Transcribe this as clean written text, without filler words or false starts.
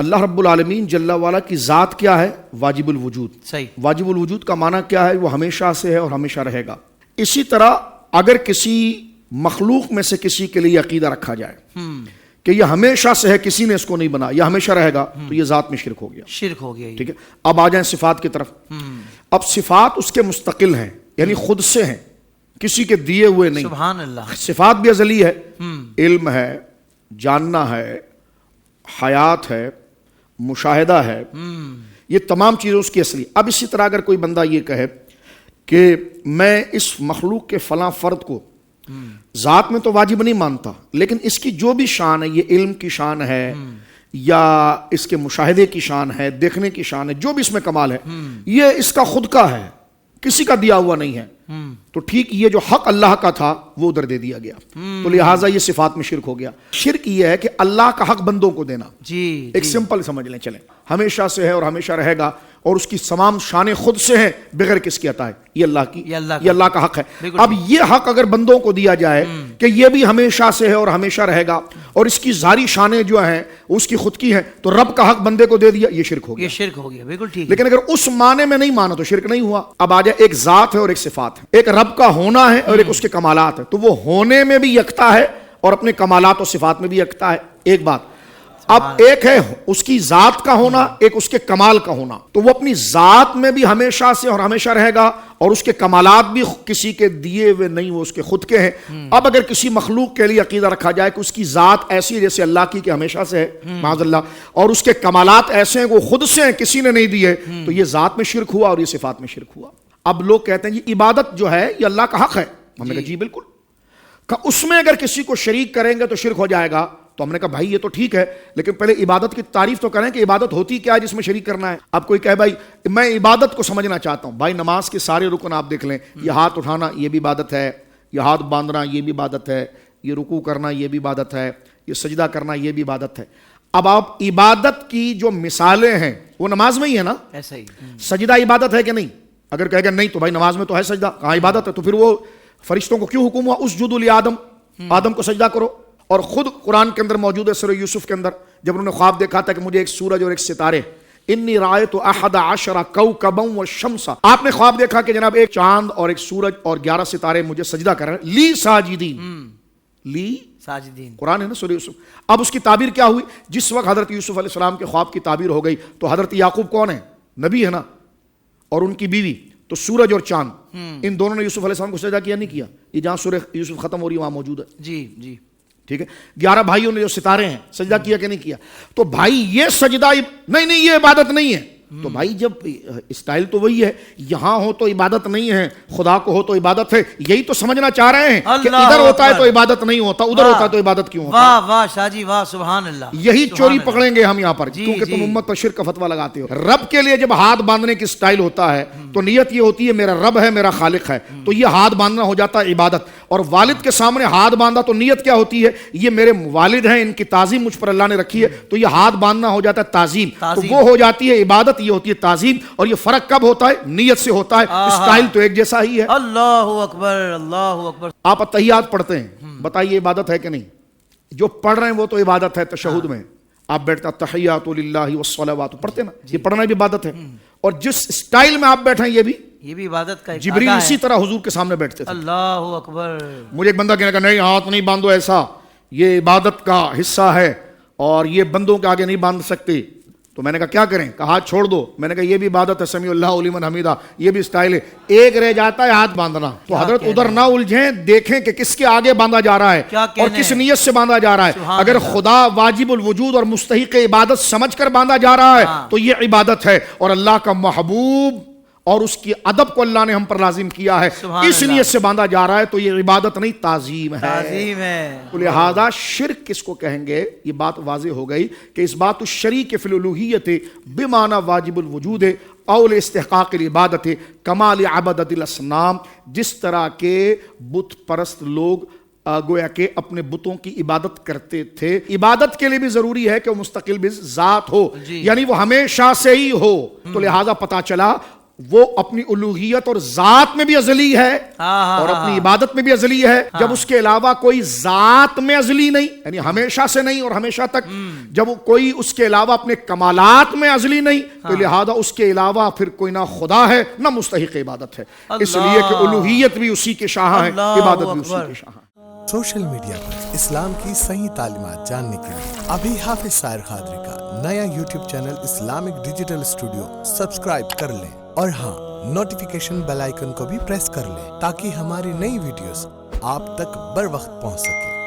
اللہ رب العالمین جل وعلا کی ذات کیا ہے؟ واجب الوجود. صحیح. واجب الوجود کا معنی کیا ہے؟ وہ ہمیشہ سے ہے اور ہمیشہ رہے گا. اسی طرح اگر کسی مخلوق میں سے کسی کے لیے عقیدہ رکھا جائے کہ یہ ہمیشہ سے ہے، کسی نے اس کو نہیں بنا، یہ ہمیشہ رہے گا، تو یہ ذات میں شرک ہو گیا. شرک ہو گیا. ٹھیک ہے. اب آ جائیں صفات کی طرف. اب صفات اس کے مستقل ہیں، یعنی خود سے ہیں، کسی کے دیے ہوئے نہیں. سبحان اللہ. صفات بھی ازلی ہے، علم ہے، جاننا ہے، حیات ہے، مشاہدہ ہے، یہ تمام چیزیں اس کی اصلی. اب اسی طرح اگر کوئی بندہ یہ کہے کہ میں اس مخلوق کے فلاں فرد کو ذات میں تو واجب نہیں مانتا، لیکن اس کی جو بھی شان ہے، یہ علم کی شان ہے یا اس کے مشاہدے کی شان ہے، دیکھنے کی شان ہے، جو بھی اس میں کمال ہے، یہ اس کا خود کا ہے، کسی کا دیا ہوا نہیں ہے. تو ٹھیک یہ جو حق اللہ کا تھا وہ ادھر دے دیا گیا، تو لہٰذا یہ صفات میں شرک ہو گیا. شرک یہ ہے کہ اللہ کا حق بندوں کو دینا. ایک سمپل سمجھ لیں، چلیں، ہمیشہ سے ہے اور ہمیشہ رہے گا اور اس کی تمام شانیں خود سے ہیں بغیر کس کی عطا ہے، یہ اللہ کا حق ہے. اب یہ حق اگر بندوں کو دیا جائے کہ یہ بھی ہمیشہ سے ہے اور ہمیشہ رہے گا اور اس کی ساری شانیں جو ہیں اس کی خود کی ہیں، تو رب کا حق بندے کو دے دیا، یہ شرک ہو گیا. بالکل ٹھیک. لیکن اگر اس معنی میں نہیں مانا تو شرک نہیں ہوا. اب آ جائے، ایک ذات ہے اور ایک صفات ہے، ایک رب کا ہونا ہے اور ایک اس کے کمالات ہے، تو وہ ہونے میں بھی یکتا ہے اور اپنے کمالات و صفات میں بھی یکتا ہے. ایک بات. اب ایک ہے اس کی ذات کا ہونا، ایک اس کے کمال کا ہونا، تو وہ اپنی ذات میں بھی ہمیشہ سے اور ہمیشہ رہے گا اور اس کے کمالات بھی کسی کے دیے ہوئے نہیں، وہ اس کے خود کے ہیں. اب اگر کسی مخلوق کے لیے عقیدہ رکھا جائے کہ اس کی ذات ایسی ہے جیسے اللہ کی کہ ہمیشہ سے ہے معاذ اللہ، اور اس کے کمالات ایسے ہیں وہ خود سے ہیں، کسی نے نہیں دیے، تو یہ ذات میں شرک ہوا اور یہ صفات میں شرک ہوا. اب لوگ کہتے ہیں جی عبادت جو ہے یہ اللہ کا حق ہے. ہم نے کہا جی بالکل، کہ اس میں اگر کسی کو شریک کریں گے تو شرک ہو جائے گا. تو ہم نے کہا بھائی یہ تو ٹھیک ہے، لیکن پہلے عبادت کی تعریف تو کریں کہ عبادت ہوتی کیا ہے جس میں شریک کرنا ہے. اب کوئی کہے بھائی میں عبادت کو سمجھنا چاہتا ہوں، بھائی نماز کے سارے رکن آپ دیکھ لیں، یہ ہاتھ اٹھانا یہ بھی عبادت ہے، یہ ہاتھ باندھنا یہ بھی عبادت ہے، یہ رکوع کرنا یہ بھی عبادت ہے، یہ سجدہ کرنا یہ بھی عبادت ہے. اب آپ عبادت کی جو مثالیں ہیں وہ نماز میں ہی ہے نا. ایسا ہی. سجدہ عبادت ہے کہ نہیں؟ اگر کہے گا نہیں تو بھائی نماز میں تو ہے سجدہ، کہاں عبادت ہے؟ تو پھر وہ فرشتوں کو کیوں حکم ہوا اسجدوا لآدم، آدم کو سجدہ کرو؟ اور خود قرآن کے اندر موجود ہے سورہ یوسف کے اندر، جب انہوں نے خواب دیکھا تھا کہ مجھے ایک سورج اور ایک ستارے، انی رأیت 11 کوكبا والشمس، آپ نے خواب دیکھا کہ جناب ایک چاند اور ایک سورج اور 11 ستارے مجھے سجدہ کر رہے ہیں، لی ساجدین، قرآن ہے نا سورہ یوسف. اب اس کی تعبیر کیا ہوئی؟ جس وقت حضرت یوسف علیہ السلام کے خواب کی تعبیر ہو گئی تو حضرت یعقوب کون ہے؟ نبی ہے نا، اور ان کی بیوی، تو سورج اور چاند ان دونوں نے یوسف علیہ السلام کو سجدہ کیا نہیں کیا؟ یہ جہاں سورہ یوسف ختم ہو رہی ہے وہاں موجود ہے. جی ٹھیک ہے. 11 بھائیوں نے جو ستارے ہیں سجدہ کیا کہ نہیں کیا؟ تو بھائی یہ سجدہ نہیں یہ عبادت نہیں ہے. تو بھائی جب اسٹائل تو وہی ہے، یہاں ہو تو عبادت نہیں ہے، خدا کو ہو تو عبادت ہے، یہی تو سمجھنا چاہ رہے ہیں کہ ادھر ہوتا ہے تو عبادت نہیں ہوتا، ادھر ہوتا ہے تو عبادت کیوں ہوتا ہے؟ واہ واہ شاہ جی واہ، سبحان اللہ. یہی چوری پکڑیں گے ہم یہاں پر، کیونکہ تم امت پر شرک کا فتویٰ لگاتے ہو. رب کے لیے جب ہاتھ باندھنے کی سٹائل ہوتا ہے تو نیت یہ ہوتی ہے میرا رب ہے، میرا خالق ہے، تو یہ ہاتھ باندھنا ہو جاتا ہے عبادت. اور والد کے سامنے ہاتھ باندھا تو نیت کیا ہوتی ہے؟ یہ میرے والد ہیں، ان کی تعظیم مجھ پر اللہ نے رکھی ہے، تو یہ ہاتھ باندھنا ہو جاتا ہے تعظیم. تو وہ ہو جاتی ہے عبادت، یہ ہوتی ہے تعظیم. اور یہ فرق کب ہوتا ہے؟ نیت سے ہوتا ہے. اسٹائل تو ایک جیسا ہی ہے. اللہ اکبر، اللہ اکبر. آپ اتحیات پڑھتے ہیں، بتائیے عبادت ہے کہ نہیں؟ جو پڑھ رہے ہیں وہ تو عبادت ہے. تشہد میں آپ بیٹھتے ہیں تحیات للہ والصلوات پڑھتے ہیں نا، یہ پڑھنا بھی عبادت ہے. اور جس اسٹائل میں آپ بیٹھے ہیں یہ بھی عبادت کا. جبریل اسی طرح حضور کے سامنے بیٹھتے تھے. اللہ اکبر. مجھے ایک بندہ کہنے کا نہیں ہاتھ نہیں باندھو، ایسا یہ عبادت کا حصہ ہے اور یہ بندوں کے آگے نہیں باندھ سکتے. تو میں نے کہا کیا کریں؟ کہا ہاتھ چھوڑ دو. میں نے کہا یہ بھی عبادت ہے، سمیع اللہ لمن حمیدہ، یہ بھی اسٹائل ہے. ایک رہ جاتا ہے ہاتھ باندھنا. تو حضرت ادھر نہ الجھیں، دیکھیں کہ کس کے آگے باندھا جا رہا ہے اور کس نیت سے باندھا جا رہا ہے. اگر خدا واجب الوجود اور مستحق عبادت سمجھ کر باندھا جا رہا ہے تو یہ عبادت ہے، اور اللہ کا محبوب اور اس کی ادب کو اللہ نے ہم پر لازم کیا ہے، اس نیت سے باندھا جا رہا ہے تو یہ عبادت نہیں تعظیم ہے. لہذا شرک کس کو کہیں گے؟ یہ بات واضح ہو گئی کہ اس بات الشریک فی الالوہیت بمعنی واجب الوجود اول استحقاق العبادت کمال عبادت الاصنام. جس طرح کے بت پرست لوگ گویا کہ اپنے بتوں کی عبادت کرتے تھے، عبادت کے لیے بھی ضروری ہے کہ وہ مستقل بھی ذات ہو، یعنی وہ ہمیشہ سے ہی ہو. تو لہذا پتا چلا وہ اپنی الوہیت اور ذات میں بھی ازلی ہے اور اپنی عبادت میں بھی ازلی ہے. جب اس کے علاوہ کوئی ذات میں ازلی نہیں یعنی ہمیشہ سے نہیں اور ہمیشہ تک, جب کوئی اس کے علاوہ اپنے کمالات میں ازلی نہیں, تو لہذا اس کے علاوہ پھر کوئی نہ خدا ہے نہ مستحق عبادت ہے. اس لیے کہ الوہیت بھی اسی کے شاہ ہے, عبادت بھی اسی کے شاہ ہے. سوشل میڈیا پر اسلام کی صحیح تعلیمات جاننے کے لیے ابھی حافظ سائر قادری کا نیا YouTube channel Islamic digital studio subscribe کر لیں, اور ہاں نوٹیفیکیشن بیل آئیکن کو بھی پریس کر لیں تاکہ ہماری نئی ویڈیوز آپ تک بر وقت پہنچ سکے.